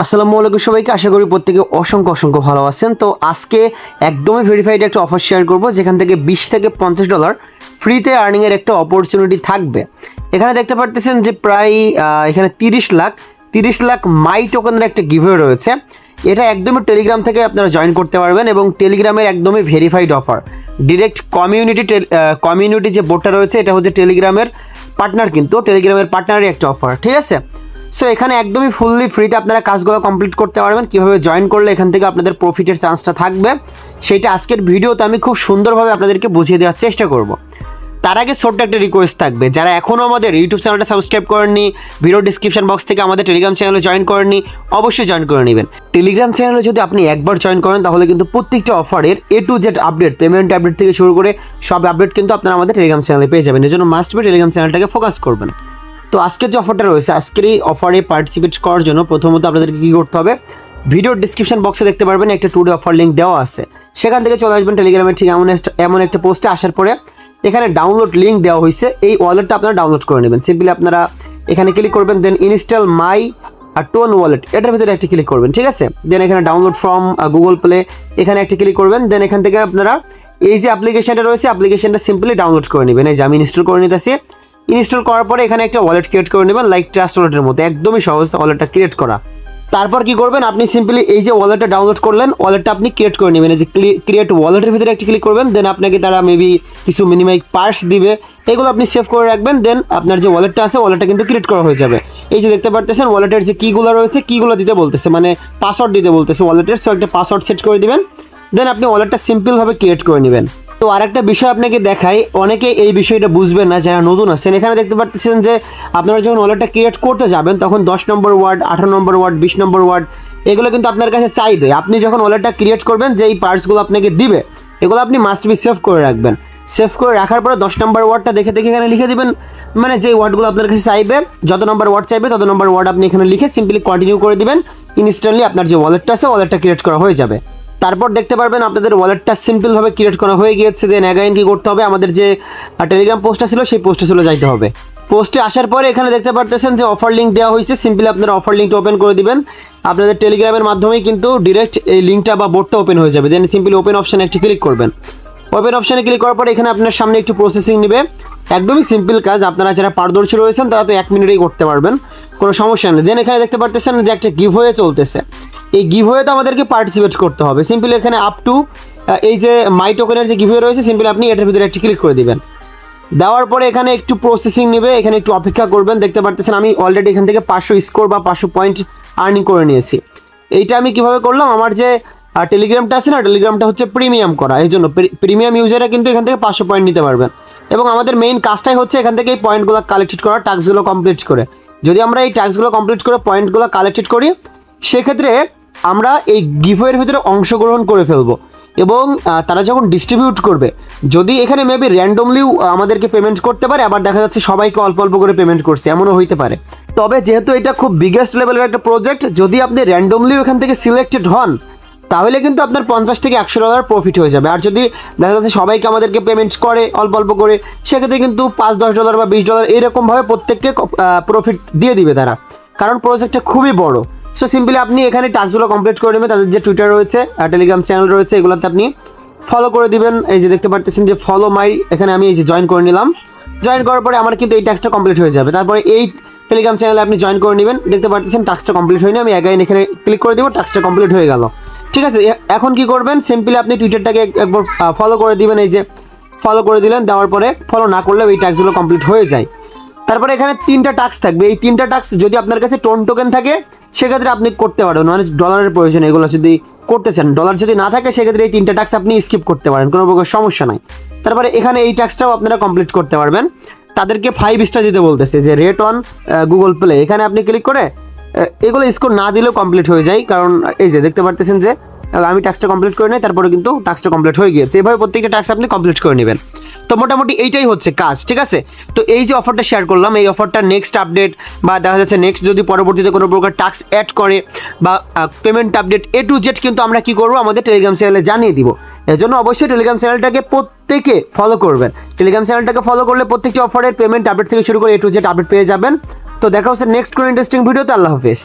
আসসালামু আলাইকুম সবাইকে, আশা করি প্রত্যেকে অসংখ্য ভালো আছেন। তো আজকে একদমই ভেরিফাইড একটা অফার শেয়ার করব, যেখান থেকে $20 থেকে $50 ফ্রিতে আর্নিংয়ের একটা অপরচুনিটি থাকবে। এখানে দেখতে পারতেছেন যে প্রায় এখানে 30 লাখ মাই টোকেনের একটা গিভওয়ে রয়েছে। এটা একদমই টেলিগ্রাম থেকে আপনারা জয়েন করতে পারবেন এবং টেলিগ্রামের একদমই ভেরিফাইড অফার। ডিরেক্ট কমিউনিটি যে বোর্ডটা রয়েছে এটা হচ্ছে টেলিগ্রামের পার্টনার, কিন্তু টেলিগ্রামের পার্টনারই একটা অফার, ঠিক আছে। সো এখানে একদমই ফুললি ফ্রিতে আপনারা কাজগুলো কমপ্লিট করতে পারবেন। কীভাবে জয়েন করলে এখান থেকে আপনাদের প্রফিটের চান্সটা থাকবে সেটা আজকের ভিডিওতে আমি খুব সুন্দরভাবে আপনাদেরকে বুঝিয়ে দেওয়ার চেষ্টা করব। তার আগে ছোট্ট একটা রিকোয়েস্ট থাকবে, যারা এখনও আমাদের ইউটিউব চ্যানেলটা সাবস্ক্রাইব করেননি, ভিডিও ডিসক্রিপশন বক্স থেকে আমাদের টেলিগ্রাম চ্যানেলে জয়েন করেননি, অবশ্যই জয়েন করে নেবেন। টেলিগ্রাম চ্যানেলে যদি আপনি একবার জয়েন করেন তাহলে কিন্তু প্রত্যেকটা অফারের A to Z update, payment update থেকে শুরু করে সব আপডেট কিন্তু আপনারা আমাদের টেলিগ্রাম চ্যানেলে পেয়ে যাবেন। এর জন্য মাস্ট বি টেলিগ্রাম চ্যানেলটাকে ফোকাস করবেন। তো আজকের যে অফারটা রয়েছে, আজকের এই অফারে পার্টিসিপেট করার জন্য প্রথমত আপনাদেরকে কী করতে হবে, ভিডিওর ডিসক্রিপশন বক্সে দেখতে পারবেন একটা টুডে অফার লিঙ্ক দেওয়া আছে, সেখান থেকে চলে আসবেন টেলিগ্রামের ঠিক এমন একটা পোস্টে আসার পরে এখানে ডাউনলোড লিঙ্ক দেওয়া হয়েছে, এই ওয়ালেটটা আপনারা ডাউনলোড করে নেবেন। সিম্পলি আপনারা এখানে ক্লিক করবেন, দেন ইনস্টল মাই টোন ওয়ালেট, এটার ভিতরে একটা ক্লিক করবেন, ঠিক আছে। দেন এখানে ডাউনলোড ফ্রম গুগল প্লে, এখানে একটা ক্লিক করবেন। দেন এখান থেকে আপনারা এই যে অ্যাপ্লিকেশনটা রয়েছে, অ্যাপ্লিকেশনটা সিম্পলি ডাউনলোড করে নেবেন। এই যে আমি ইনস্টল করে নিতেছি। ইনস্টল করার পরে এখানে একটা ওয়ালেট ক্রিয়েট করে নেবেন, লাইক ট্রাস্ট ওয়ালেটের মতো, একদমই সহজ ওয়ালেটটা ক্রিয়েট করা। তারপর কি করবেন, আপনি সিম্পলি এই যে ওয়ালেটটা ডাউনলোড করলেন, ওয়ালেটটা আপনি ক্রিয়েট করে নেবেন। এই যে ক্রিয়েট ওয়ালেটের ভিতরে একটা ক্লিক করবেন, দেন আপনাকে তারা মেবি কিছু মিনিমাইক পার্স দিবে, এগুলো আপনি সেভ করে রাখবেন। দেন আপনার যে ওয়ালেটটা আছে, ওয়ালেটটা কিন্তু ক্রিয়েট করা হয়ে যাবে। এই যে দেখতে পারতেছেন ওয়ালেটের যে কিগুলো রয়েছে, কিগুলো দিতে বলতেছে, মানে পাসওয়ার্ড দিতে বলতেছে ওয়ালেটের। সো একটা পাসওয়ার্ড সেট করে দিবেন, দেন আপনি ওয়ালেটটা সিম্পলভাবে ক্রিয়েট করে নেবেন। তো আরেকটা বিষয় আপনাকে দেখাই, অনেকে এই বিষয়টা বুঝবেন না যারা নতুন আছেন। এখানে দেখতে পাচ্ছেন যে আপনারা যখন ওয়ালেটটা ক্রিয়েট করতে যাবেন তখন 10 নম্বর ওয়ার্ড, 18 নম্বর ওয়ার্ড, 20 নম্বর ওয়ার্ড এগুলো কিন্তু আপনার কাছে চাইবে। আপনি যখন ওয়ালেটটা ক্রিয়েট করবেন, যে এই পার্টসগুলো আপনাকে দিবে এগুলো আপনি মাস্ট বি সেভ করে রাখবেন। সেভ করে রাখার পরে 10 নম্বর ওয়ার্ডটা দেখে এখানে লিখে দিবেন, মানে যে ওয়ার্ডগুলো আপনার কাছে চাইবে, যত নম্বর ওয়ার্ড চাইবে তত নম্বর ওয়ার্ড আপনি এখানে লিখে সিম্পলি কন্টিনিউ করে দিবেন। ইনস্ট্যান্টলি আপনার যে ওয়ালেটটা আছে, ওয়ালেটটা ক্রিয়েট করা হয়ে যাবে। তারপর দেখতে পারবেন আপনাদের ওয়ালেটটা সিম্পলভাবে ক্রিয়েট করা হয়ে গিয়েছে। দেন অ্যাগাইন কী করতে হবে, আমাদের যে টেলিগ্রাম পোস্টটা ছিল সেই পোস্টে চলে যাইতে হবে। পোস্টে আসার পরে এখানে দেখতে পারতেছেন যে অফার লিঙ্ক দেওয়া হয়েছে, সিম্পলি আপনারা অফার লিঙ্কটা ওপেন করে দিবেন। আপনাদের টেলিগ্রামের মাধ্যমেই কিন্তু ডিরেক্ট এই লিঙ্কটা বা বোর্ডটা ওপেন হয়ে যাবে। দেন সিম্পলি ওপেন অপশানে একটি ক্লিক করবেন। ওপেন অপশানে ক্লিক করার পরে এখানে আপনার সামনে একটু প্রসেসিং নেবে। একদমই সিম্পল কাজ, আপনারা যারা পারদর্শী রয়েছেন তারা তো 1 মিনিটেই করতে পারবেন, কোনো সমস্যা নেই। দেন এখানে দেখতে পারতেছেন যে একটা গিভওয়ে চলতেছে, এই গিভওয়েতে আমাদেরকে পার্টিসিপেট করতে হবে। সিম্পলি এখানে আপ টু এই যে মাই টোকেনের যে গিভওয়ে রয়েছে, সিম্পলি আপনি এটার ভিতরে একটি ক্লিক করে দিবেন। দেওয়ার পরে এখানে একটু প্রসেসিং নেবে, এখানে একটু অপেক্ষা করবেন। দেখতে পারতেছেন আমি অলরেডি এখান থেকে 500 স্কোর বা 500 পয়েন্ট আর্নিং করে নিয়েছি। এইটা আমি কিভাবে করলাম, আমার যে টেলিগ্রামটা আছে না, টেলিগ্রামটা হচ্ছে প্রিমিয়াম করা, এই জন্য প্রিমিয়াম ইউজাররা কিন্তু এখান থেকে 500 পয়েন্ট নিতে পারবেন। এবং আমাদের মেইন কাজটাই হচ্ছে এখান থেকে এই পয়েন্টগুলো কালেক্টেড করা, টাস্কগুলো কমপ্লিট করে। যদি আমরা এই টাস্কগুলো কমপ্লিট করে পয়েন্টগুলো কালেক্টেড করি, সেক্ষেত্রে আমরা এই গিভওয়ের ভিতরে অংশগ্রহণ করে ফেলবো। এবং তারা যখন ডিস্ট্রিবিউট করবে, যদি এখানে মেবি র্যান্ডমলিও আমাদেরকে পেমেন্ট করতে পারে, আবার দেখা যাচ্ছে সবাইকে অল্প অল্প করে পেমেন্ট করছে, এমনও হইতে পারে। তবে যেহেতু এটা খুব বিগেস্ট লেভেলের একটা প্রজেক্ট, যদি আপনি র্যান্ডমলিও এখান থেকে সিলেক্টেড হন তাহলে কিন্তু আপনার $50 থেকে $100 প্রফিট হয়ে যাবে। আর যদি দেখা যাচ্ছে সবাইকে আমাদেরকে পেমেন্ট করে অল্প অল্প করে, সেক্ষেত্রে কিন্তু $5-10 বা $20 এরকমভাবে প্রত্যেককে প্রফিট দিয়ে দিবে তারা, কারণ প্রজেক্টটা খুবই বড়। সো সিম্পলি আপনি এখানে টাস্কগুলো কমপ্লিট করে নেবেন। তাদের যে টুইটার রয়েছে, টেলিগ্রাম চ্যানেল রয়েছে, এগুলোতে আপনি ফলো করে দিবেন। এই যে দেখতে পারতেছেন যে ফলো মাই, এখানে আমি এই যে জয়েন করে নিলাম। জয়েন করার পরে আমার কিন্তু এই টাস্কটা কমপ্লিট হয়ে যাবে। তারপরে এই টেলিগ্রাম চ্যানেলে আপনি জয়েন করে নেবেন। দেখতে পারতেছেন টাস্কটা কমপ্লিট হয়নি, আমি অ্যাগাইন এখানে ক্লিক করে দেবো, টাস্কটা কমপ্লিট হয়ে গেল। ঠিক আছে, এখন কি করবেন, সিম্পলি আপনি টুইটারটাকে একবার ফলো করে দিবেন। এই যে ফলো করে দিলেন, দেওয়ার পরে ফলো না করলেও এই টাস্কগুলো কমপ্লিট হয়ে যায়। তারপরে এখানে 3টা টাস্ক থাকবে, এই 3টা টাস্ক যদি আপনার কাছে টোন টোকেন থাকে সেক্ষেত্রে আপনি করতে পারেন, মানে ডলারের প্রয়োজন এগুলো যদি করতে চান। ডলার যদি না থাকে সেক্ষেত্রে এই 3টা টাস্ক আপনি স্কিপ করতে পারেন, কোনো প্রকার সমস্যা নাই। তারপরে এখানে এই টাস্কটাও আপনারা কমপ্লিট করতে পারবেন। তাদেরকে 5 স্টার দিতে বলতেছে, যে রেট অন গুগল প্লে, এখানে আপনি ক্লিক করে এগুলো স্কোর না দিলেও কমপ্লিট হয়ে যায়। কারণ এই যে দেখতে পারতেছেন যে আমি টাস্কটা কমপ্লিট করে নিই, তারপরে কিন্তু টাস্কটা কমপ্লিট হয়ে গিয়েছে। এভাবে প্রত্যেকটা টাস্ক আপনি কমপ্লিট করে নেবেন। তো মোটামুটি এইটাই হচ্ছে কাজ, ঠিক আছে। তো এই যে অফারটা শেয়ার করলাম, এই অফারটা নেক্সট আপডেট বা দেখা যাচ্ছে নেক্সট যদি পরবর্তীতে কোনো প্রকার টাস্ক অ্যাড করে বা payment update A to Z কিন্তু আমরা কি করব, আমাদের টেলিগ্রাম চ্যানেলে জানিয়ে দিব। এর জন্য অবশ্যই টেলিগ্রাম চ্যানেলটাকে প্রত্যেকে ফলো করবেন। টেলিগ্রাম চ্যানেলটাকে ফলো করলে প্রত্যেকটি অফারের পেমেন্ট আপডেট থেকে শুরু করে A to Z আপডেট পেয়ে যাবেন। তো দেখা হচ্ছে নেক্সট কোনো ইন্টারেস্টিং ভিডিওতে। আল্লাহ হাফেজ।